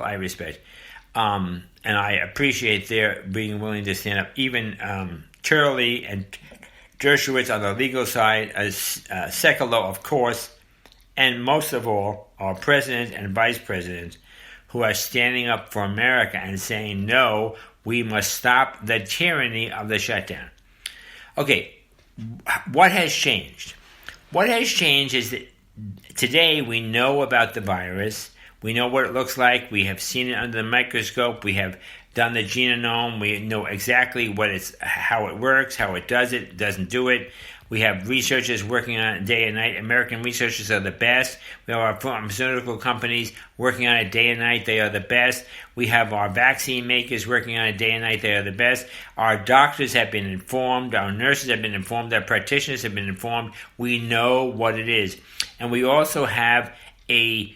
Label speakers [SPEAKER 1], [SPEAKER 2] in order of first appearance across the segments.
[SPEAKER 1] I respect. And I appreciate their being willing to stand up. Even Turley and Dershowitz on the legal side, Sekulow, of course, and most of all, our president and vice president, who are standing up for America and saying, no, we must stop the tyranny of the shutdown. Okay, what has changed? What has changed is that today we know about the virus. We know what it looks like. We have seen it under the microscope. We have done the genome. We know exactly how it works, how it doesn't do it. We have researchers working on it day and night. American researchers are the best. We have our pharmaceutical companies working on it day and night. They are the best. We have our vaccine makers working on it day and night. They are the best. Our doctors have been informed. Our nurses have been informed. Our practitioners have been informed. We know what it is. And we also have a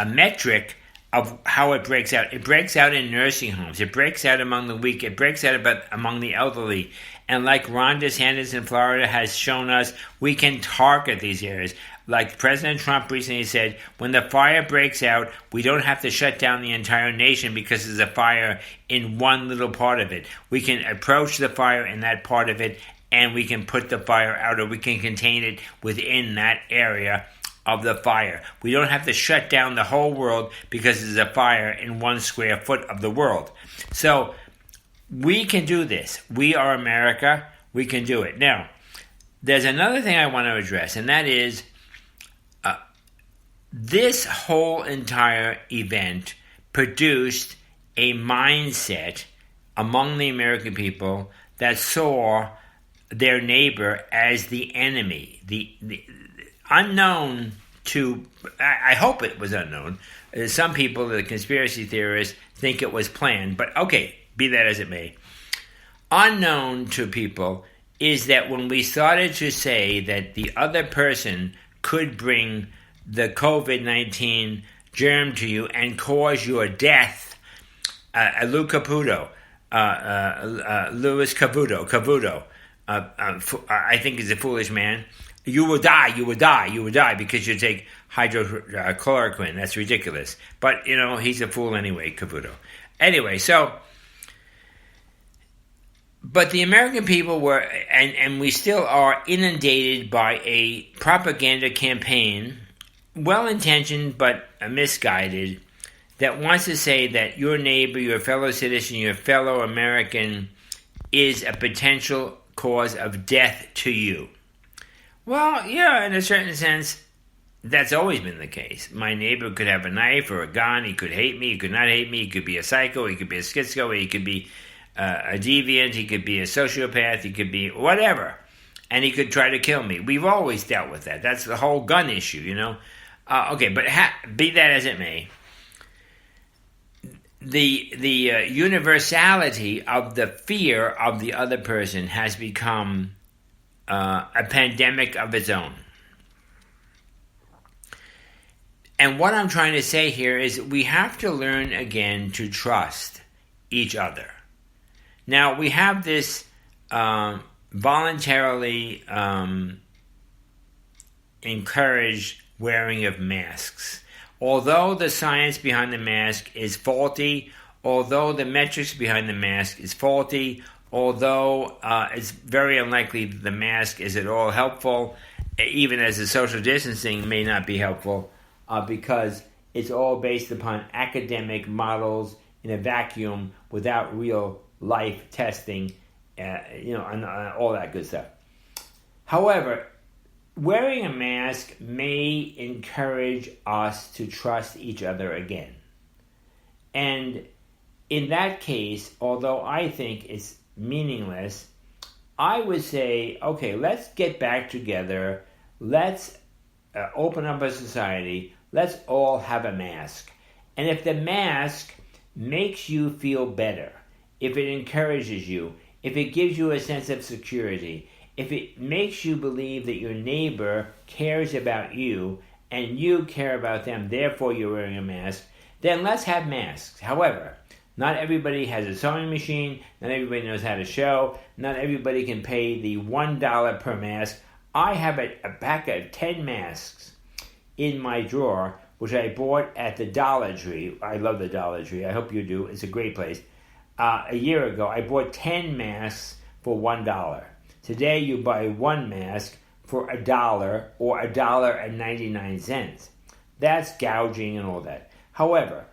[SPEAKER 1] metric of how it breaks out. It breaks out in nursing homes. It breaks out among the weak. It breaks out among the elderly. And like Ron DeSantis in Florida has shown us, we can target these areas. Like President Trump recently said, when the fire breaks out, we don't have to shut down the entire nation because there's a fire in one little part of it. We can approach the fire in that part of it, and we can put the fire out, or we can contain it within that area of the fire. We don't have to shut down the whole world because there's a fire in 1 square foot of the world. So we can do this. We are America. We can do it. Now, there's another thing I want to address, and that is this whole entire event produced a mindset among the American people that saw their neighbor as the enemy, the unknown to, I hope it was unknown. Some people, the conspiracy theorists, think it was planned, but okay, be that as it may. Unknown to people is that when we started to say that the other person could bring the COVID-19 germ to you and cause your death, Louis Caputo, I think is a foolish man. You will die because you take hydrochloroquine. That's ridiculous. But, he's a fool anyway, Caputo. Anyway, but the American people were, and we still are, inundated by a propaganda campaign, well-intentioned but misguided, that wants to say that your neighbor, your fellow citizen, your fellow American is a potential cause of death to you. Well, yeah, in a certain sense, that's always been the case. My neighbor could have a knife or a gun. He could hate me. He could not hate me. He could be a psycho. He could be a schizo. He could be a deviant. He could be a sociopath. He could be whatever. And he could try to kill me. We've always dealt with that. That's the whole gun issue, Okay, but be that as it may, the universality of the fear of the other person has become a pandemic of its own. And what I'm trying to say here is we have to learn again to trust each other. Now, we have this voluntarily encouraged wearing of masks. Although the science behind the mask is faulty, although the metrics behind the mask is faulty, although it's very unlikely the mask is at all helpful, even as the social distancing may not be helpful, because it's all based upon academic models in a vacuum without real life testing, and all that good stuff. However, wearing a mask may encourage us to trust each other again. And in that case, although I think it's meaningless, I would say, okay, let's get back together. Let's open up a society. Let's all have a mask. And if the mask makes you feel better, if it encourages you, if it gives you a sense of security, if it makes you believe that your neighbor cares about you and you care about them, therefore you're wearing a mask, then let's have masks. However, not everybody has a sewing machine, not everybody knows how to sew, not everybody can pay the $1 per mask. I have a pack of 10 masks in my drawer which I bought at the Dollar Tree. I love the Dollar Tree. I hope you do. It's a great place. A year ago, I bought 10 masks for $1. Today, you buy one mask for $1 or $1.99. That's gouging and all that. However,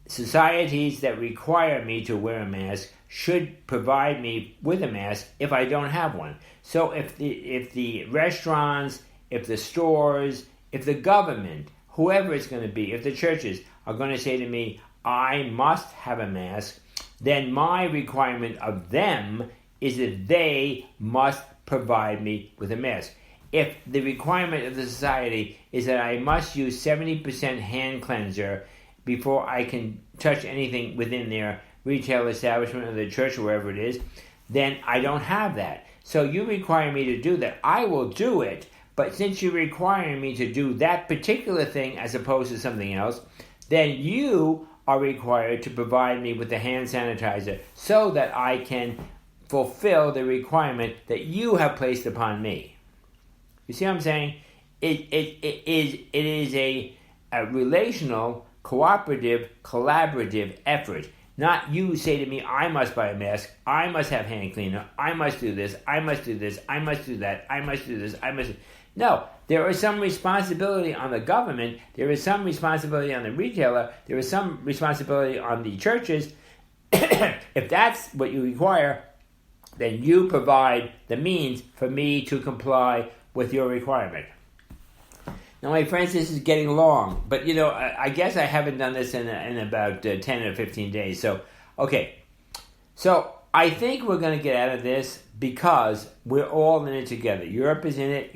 [SPEAKER 1] societies that require me to wear a mask should provide me with a mask if I don't have one. So if the restaurants, if the stores, if the government, whoever it's going to be, if the churches are going to say to me, I must have a mask, then my requirement of them is that they must provide me with a mask. If the requirement of the society is that I must use 70% hand cleanser before I can touch anything within their retail establishment or the church or wherever it is, then I don't have that. So you require me to do that. I will do it, but since you're requiring me to do that particular thing as opposed to something else, then you are required to provide me with the hand sanitizer so that I can fulfill the requirement that you have placed upon me. You see what I'm saying? It is a relational, cooperative, collaborative effort. Not you say to me, I must buy a mask, I must have hand cleaner, I must do this, I must do this, I must do that, I must do this, I must... No, there is some responsibility on the government, there is some responsibility on the retailer, there is some responsibility on the churches. If that's what you require, then you provide the means for me to comply with your requirement. Now, my friends, this is getting long, but I guess I haven't done this in about 10 or 15 days. So, okay. So, I think we're going to get out of this because we're all in it together. Europe is in it.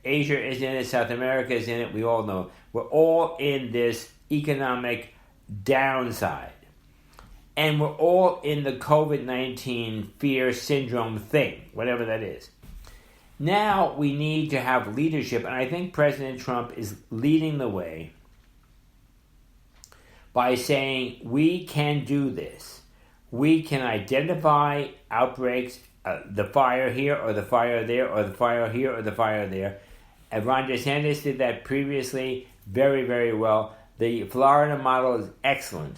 [SPEAKER 1] Asia is in it. South America is in it. We all know. We're all in this economic downside. And we're all in the COVID-19 fear syndrome thing, whatever that is. Now we need to have leadership, and I think President Trump is leading the way by saying we can do this. We can identify outbreaks, the fire here or the fire there or the fire here or the fire there. And Ron DeSantis did that previously very, very well. The Florida model is excellent.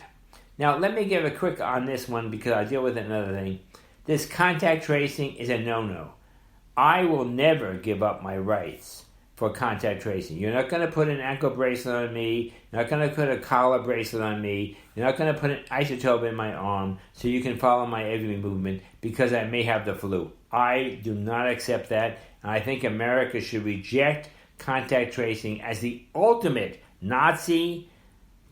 [SPEAKER 1] Now, let me give a quick on this one because I'll deal with another thing. This contact tracing is a no-no. I will never give up my rights for contact tracing. You're not going to put an ankle bracelet on me. You're not going to put a collar bracelet on me. You're not going to put an isotope in my arm so you can follow my every movement because I may have the flu. I do not accept that. And I think America should reject contact tracing as the ultimate Nazi,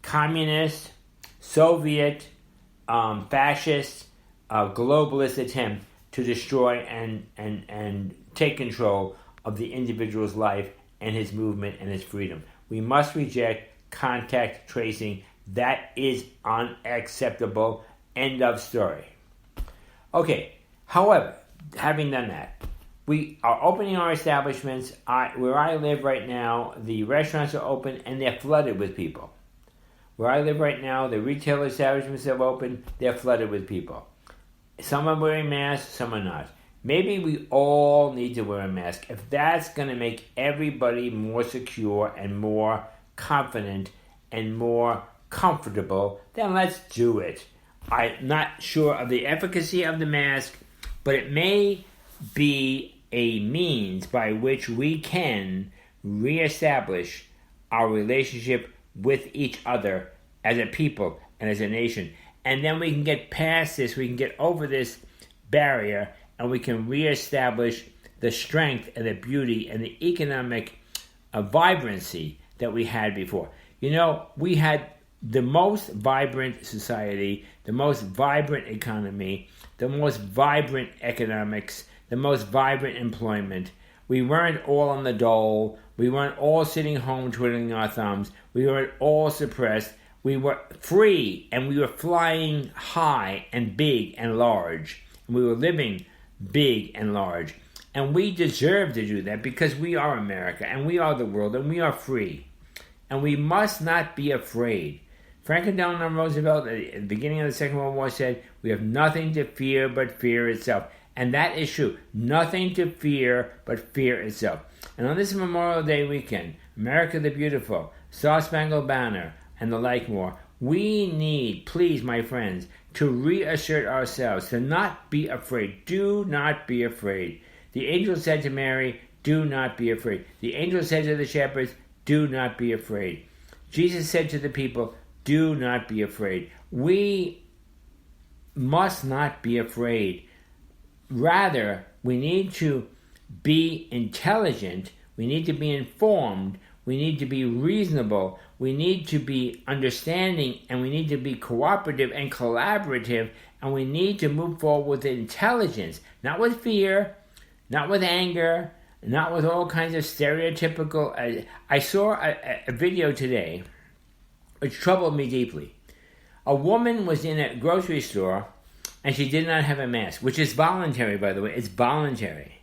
[SPEAKER 1] communist, Soviet, fascist, globalist attempt to destroy and take control of the individual's life and his movement and his freedom. We must reject contact tracing. That is unacceptable. End of story. Okay, however, having done that, we are opening our establishments. Where I live right now, the restaurants are open and they're flooded with people. Where I live right now, the retail establishments have opened, they're flooded with people. Some are wearing masks, some are not. Maybe we all need to wear a mask. If that's going to make everybody more secure and more confident and more comfortable, then let's do it. I'm not sure of the efficacy of the mask, but it may be a means by which we can reestablish our relationship with each other as a people and as a nation. And then we can get past this, we can get over this barrier, and we can reestablish the strength and the beauty and the economic vibrancy that we had before. We had the most vibrant society, the most vibrant economy, the most vibrant economics, the most vibrant employment. We weren't all on the dole. We weren't all sitting home twiddling our thumbs. We weren't all suppressed. We were free, and we were flying high and big and large. And we were living big and large. And we deserve to do that because we are America, and we are the world, and we are free. And we must not be afraid. Franklin Delano Roosevelt, at the beginning of the Second World War, said, we have nothing to fear but fear itself. And that is true. Nothing to fear but fear itself. And on this Memorial Day weekend, America the Beautiful, Star Spangled Banner, and the like more. We need, please, my friends, to reassert ourselves, to not be afraid. Do not be afraid. The angel said to Mary, do not be afraid. The angel said to the shepherds, do not be afraid. Jesus said to the people, do not be afraid. We must not be afraid. Rather, we need to be intelligent. We need to be informed. We need to be reasonable. We need to be understanding, and we need to be cooperative and collaborative, and we need to move forward with intelligence, not with fear, not with anger, not with all kinds of stereotypical... I saw a video today which troubled me deeply. A woman was in a grocery store and she did not have a mask, which is voluntary, by the way. It's voluntary.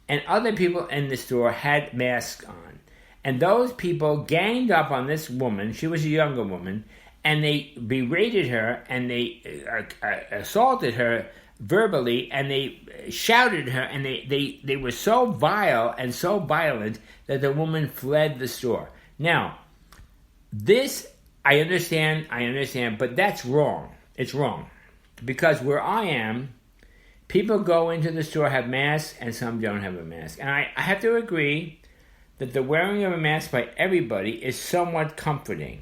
[SPEAKER 1] And other people in the store had masks on. And those people ganged up on this woman. She was a younger woman. And they berated her and they assaulted her verbally, and they shouted her, and they were so vile and so violent that the woman fled the store. Now, this, I understand, but that's wrong. It's wrong. Because where I am, people go into the store, have masks, and some don't have a mask. And I have to agree that the wearing of a mask by everybody is somewhat comforting.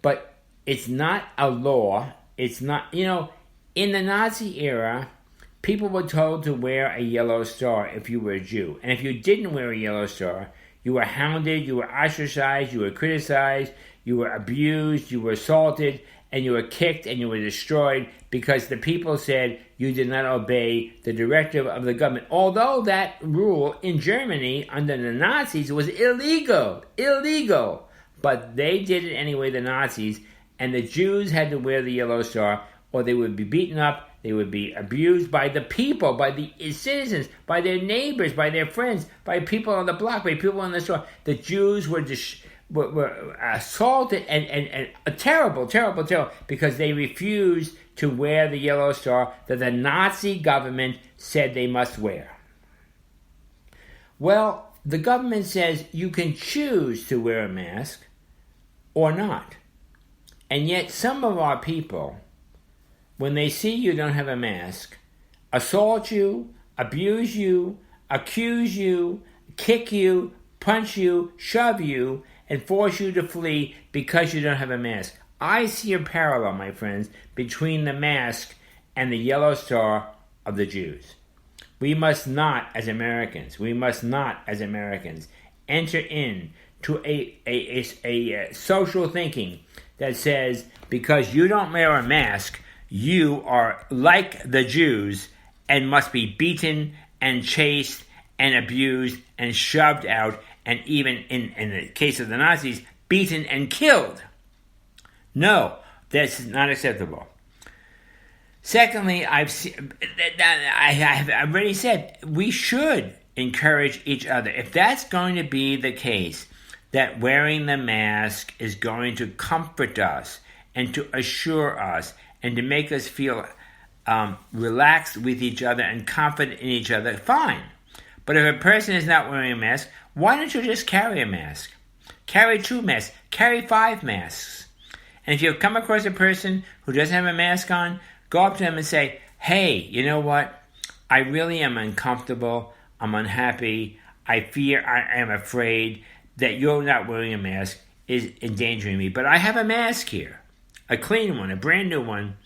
[SPEAKER 1] But it's not a law. It's not, in the Nazi era, people were told to wear a yellow star if you were a Jew. And if you didn't wear a yellow star, you were hounded, you were ostracized, you were criticized, you were abused, you were assaulted, and you were kicked and you were destroyed because the people said you did not obey the directive of the government. Although that rule in Germany under the Nazis was illegal. But they did it anyway, the Nazis, and the Jews had to wear the yellow star, or they would be beaten up, they would be abused by the people, by the citizens, by their neighbors, by their friends, by people on the block, by people in the store. The Jews were assaulted and terrible, because they refused to wear the yellow star that the Nazi government said they must wear. Well, the government says you can choose to wear a mask or not. And yet some of our people, when they see you don't have a mask, assault you, abuse you, accuse you, kick you, punch you, shove you, and force you to flee because you don't have a mask. I see a parallel, my friends, between the mask and the yellow star of the Jews. We must not, as Americans, enter into a social thinking that says because you don't wear a mask, you are like the Jews and must be beaten and chased and abused and shoved out, and even in the case of the Nazis, beaten and killed. No, that's not acceptable. Secondly, I have already said we should encourage each other. If that's going to be the case, that wearing the mask is going to comfort us and to assure us and to make us feel relaxed with each other and confident in each other, fine. But if a person is not wearing a mask, why don't you just carry a mask? Carry 2 masks. Carry 5 masks. And if you come across a person who doesn't have a mask on, go up to them and say, hey, you know what? I really am uncomfortable. I'm unhappy. I fear, I am afraid that you're not wearing a mask is endangering me. But I have a mask here. A clean one, a brand new one.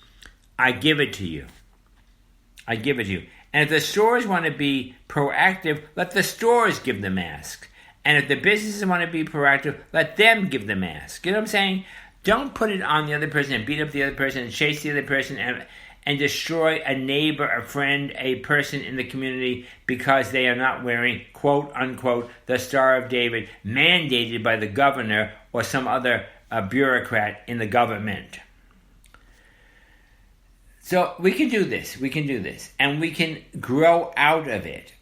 [SPEAKER 1] I give it to you. And if the stores want to be proactive, let the stores give the mask. And if the businesses want to be proactive, let them give the mask. You know what I'm saying? Don't put it on the other person and beat up the other person and chase the other person and destroy a neighbor, a friend, a person in the community because they are not wearing, quote unquote, the Star of David mandated by the governor or some other bureaucrat in the government. So we can do this, and we can grow out of it.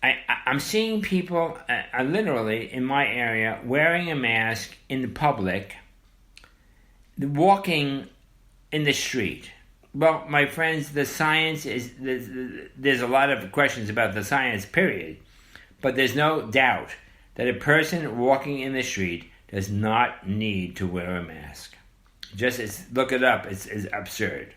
[SPEAKER 1] I'm seeing people, literally in my area, wearing a mask in the public, walking in the street. Well, my friends, the science is, there's a lot of questions about the science, period. But there's no doubt that a person walking in the street does not need to wear a mask. Look it up. It's absurd.